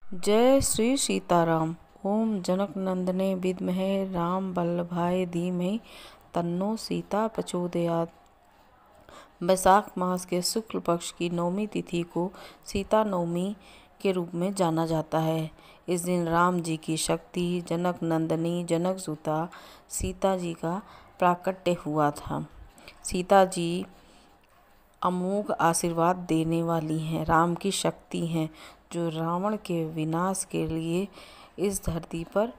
जय श्री सीताराम। ओम जनक नंदने विद्महे राम वल्लभाय धीमहि तन्नो सीता प्रचोदयात्। वैशाख मास के शुक्ल पक्ष की नवमी तिथि को सीता नवमी के रूप में जाना जाता है। इस दिन राम जी की शक्ति जनक नंदनी जनक सुता सीता जी का प्राकट्य हुआ था। सीता जी अमोघ आशीर्वाद देने वाली हैं, राम की शक्ति हैं, जो रावण के विनाश के लिए इस धरती पर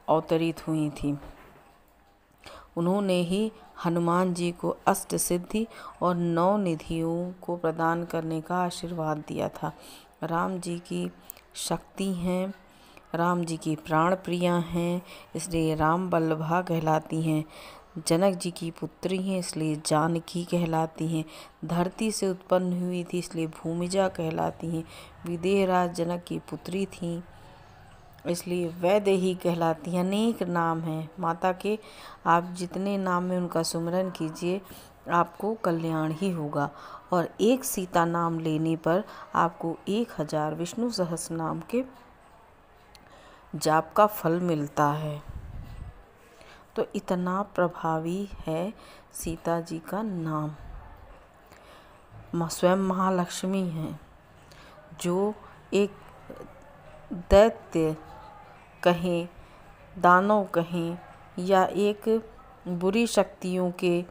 अवतरित हुई थी। उन्होंने ही हनुमान जी को अष्ट सिद्धि और 9 निधियों को प्रदान करने का आशीर्वाद दिया था। राम जी की शक्ति हैं, राम जी की प्राण प्रिया हैं, इसलिए राम वल्लभा कहलाती हैं। जनक जी की पुत्री हैं, इसलिए जानकी कहलाती हैं। धरती से उत्पन्न हुई थी, इसलिए भूमिजा कहलाती हैं। विदेह राज जनक की पुत्री थीं, इसलिए वैदेही कहलाती हैं। अनेक नाम हैं माता के, आप जितने नाम में उनका सुमिरन कीजिए आपको कल्याण ही होगा। और एक सीता नाम लेने पर आपको 1000 विष्णु सहस्त्र नाम के जाप का फल मिलता है। तो इतना प्रभावी है सीता जी का नाम। स्वयं महालक्ष्मी हैं, जो एक दैत्य कहें, दानव कहें, या एक बुरी शक्तियों के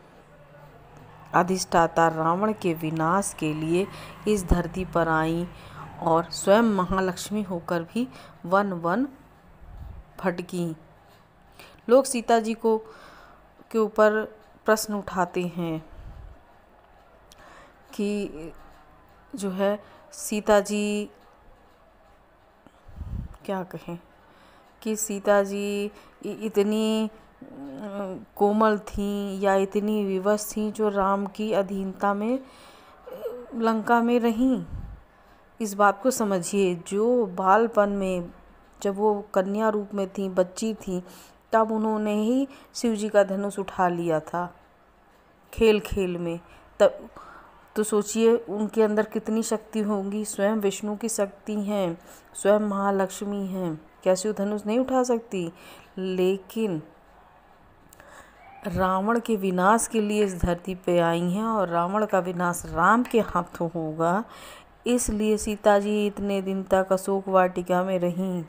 अधिष्ठाता रावण के विनाश के लिए इस धरती पर आईं और स्वयं महालक्ष्मी होकर भी वन वन भटकीं। लोग सीता जी के ऊपर प्रश्न उठाते हैं कि जो है सीता जी, क्या कहें, कि सीता जी इतनी कोमल थीं या इतनी विवश थीं जो राम की अधीनता में लंका में रहीं। इस बात को समझिए, जो बालपन में जब वो कन्या रूप में थीं, बच्ची थीं, तब उन्होंने ही शिव जी का धनुष उठा लिया था खेल खेल में। तब तो सोचिए उनके अंदर कितनी शक्ति होंगी। स्वयं विष्णु की शक्ति हैं, स्वयं महालक्ष्मी हैं, कैसे वो धनुष नहीं उठा सकती। लेकिन रावण के विनाश के लिए इस धरती पे आई हैं और रावण का विनाश राम के हाथों होगा, इसलिए सीता जी इतने दिन तक अशोक वाटिका में रहीं।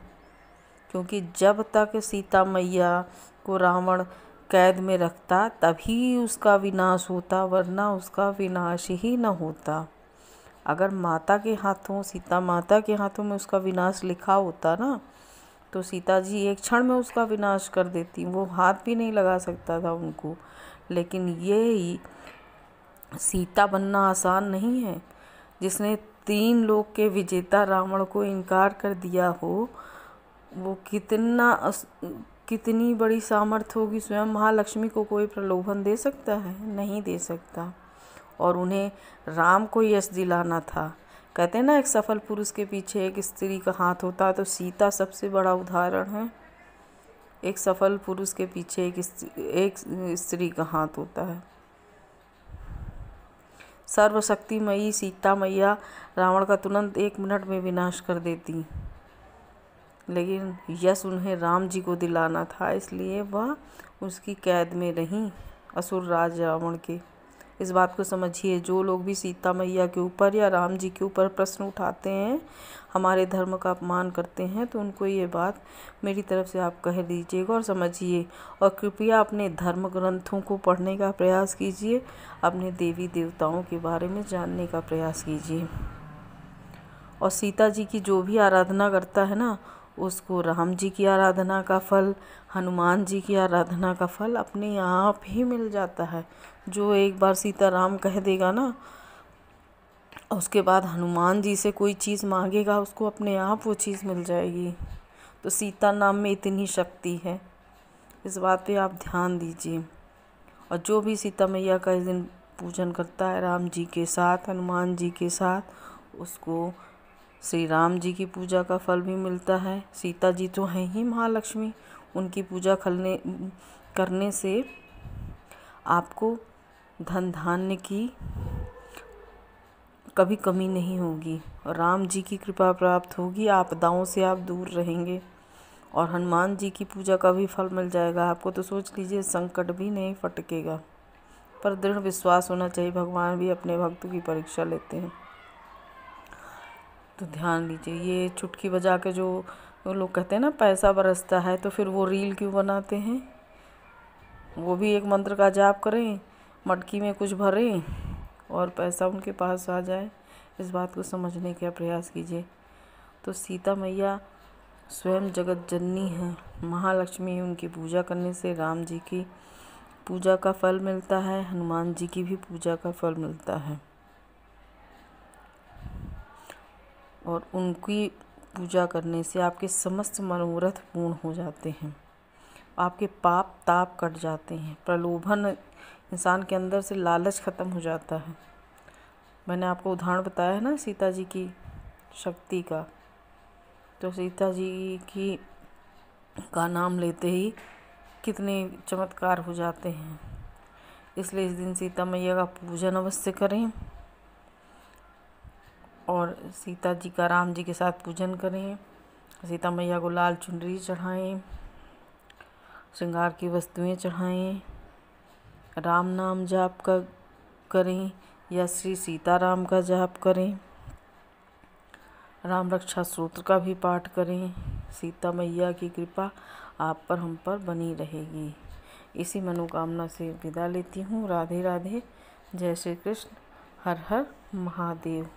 क्योंकि जब तक सीता मैया को रावण कैद में रखता तभी उसका विनाश होता, वरना उसका विनाश ही न होता। अगर माता के हाथों, सीता माता के हाथों में उसका विनाश लिखा होता ना, तो सीता जी एक क्षण में उसका विनाश कर देती, वो हाथ भी नहीं लगा सकता था उनको। लेकिन ये सीता बनना आसान नहीं है। जिसने 3 लोक के विजेता रावण को इनकार कर दिया हो, वो कितनी बड़ी सामर्थ्य होगी। स्वयं महालक्ष्मी को कोई प्रलोभन दे सकता है? नहीं दे सकता। और उन्हें राम को यश दिलाना था। कहते हैं ना, एक सफल पुरुष के पीछे एक स्त्री का हाथ होता है, तो सीता सबसे बड़ा उदाहरण है। एक सफल पुरुष के पीछे एक स्त्री का हाथ होता है। सर्वशक्तिमयी सीता मैया रावण का तुरंत 1 मिनट में विनाश कर देती, लेकिन यश उन्हें राम जी को दिलाना था, इसलिए वह उसकी कैद में रहीं, असुर राज रावण के। इस बात को समझिए, जो लोग भी सीता मैया के ऊपर या राम जी के ऊपर प्रश्न उठाते हैं, हमारे धर्म का अपमान करते हैं, तो उनको ये बात मेरी तरफ से आप कह दीजिएगा और समझिए। और कृपया अपने धर्म ग्रंथों को पढ़ने का प्रयास कीजिए, अपने देवी देवताओं के बारे में जानने का प्रयास कीजिए। और सीता जी की जो भी आराधना करता है ना, उसको राम जी की आराधना का फल, हनुमान जी की आराधना का फल अपने आप ही मिल जाता है। जो एक बार सीताराम कह देगा ना, उसके बाद हनुमान जी से कोई चीज़ मांगेगा, उसको अपने आप वो चीज़ मिल जाएगी। तो सीता नाम में इतनी शक्ति है, इस बात पे आप ध्यान दीजिए। और जो भी सीता मैया का इस दिन पूजन करता है राम जी के साथ, हनुमान जी के साथ, उसको श्री राम जी की पूजा का फल भी मिलता है। सीता जी तो हैं ही महालक्ष्मी, उनकी पूजा करने से आपको धन धान्य कभी कमी नहीं होगी। राम जी की कृपा प्राप्त होगी, आपदाओं से आप दूर रहेंगे और हनुमान जी की पूजा का भी फल मिल जाएगा आपको। तो सोच लीजिए संकट भी नहीं फटकेगा। पर दृढ़ विश्वास होना चाहिए, भगवान भी अपने भक्तों की परीक्षा लेते हैं। तो ध्यान दीजिए, ये चुटकी बजा के जो लोग कहते हैं ना पैसा बरसता है, तो फिर वो रील क्यों बनाते हैं? वो भी एक मंत्र का जाप करें, मटकी में कुछ भरें और पैसा उनके पास आ जाए। इस बात को समझने का प्रयास कीजिए। तो सीता मैया स्वयं जगत जननी है, महालक्ष्मी। उनकी पूजा करने से राम जी की पूजा का फल मिलता है, हनुमान जी की भी पूजा का फल मिलता है। और उनकी पूजा करने से आपके समस्त मनोरथ पूर्ण हो जाते हैं, आपके पाप ताप कट जाते हैं, प्रलोभन इंसान के अंदर से लालच ख़त्म हो जाता है। मैंने आपको उदाहरण बताया है ना सीता जी की शक्ति का। तो सीता जी की का नाम लेते ही कितने चमत्कार हो जाते हैं। इसलिए इस दिन सीता मैया का पूजन अवश्य करें और सीता जी का राम जी के साथ पूजन करें। सीता मैया को लाल चुनरी चढ़ाएं, श्रृंगार की वस्तुएं चढ़ाएं, राम नाम जाप का करें या श्री सीताराम का जाप करें, राम रक्षा सूत्र का भी पाठ करें। सीता मैया की कृपा आप पर हम पर बनी रहेगी। इसी मनोकामना से विदा लेती हूँ। राधे राधे। जय श्री कृष्ण। हर हर महादेव।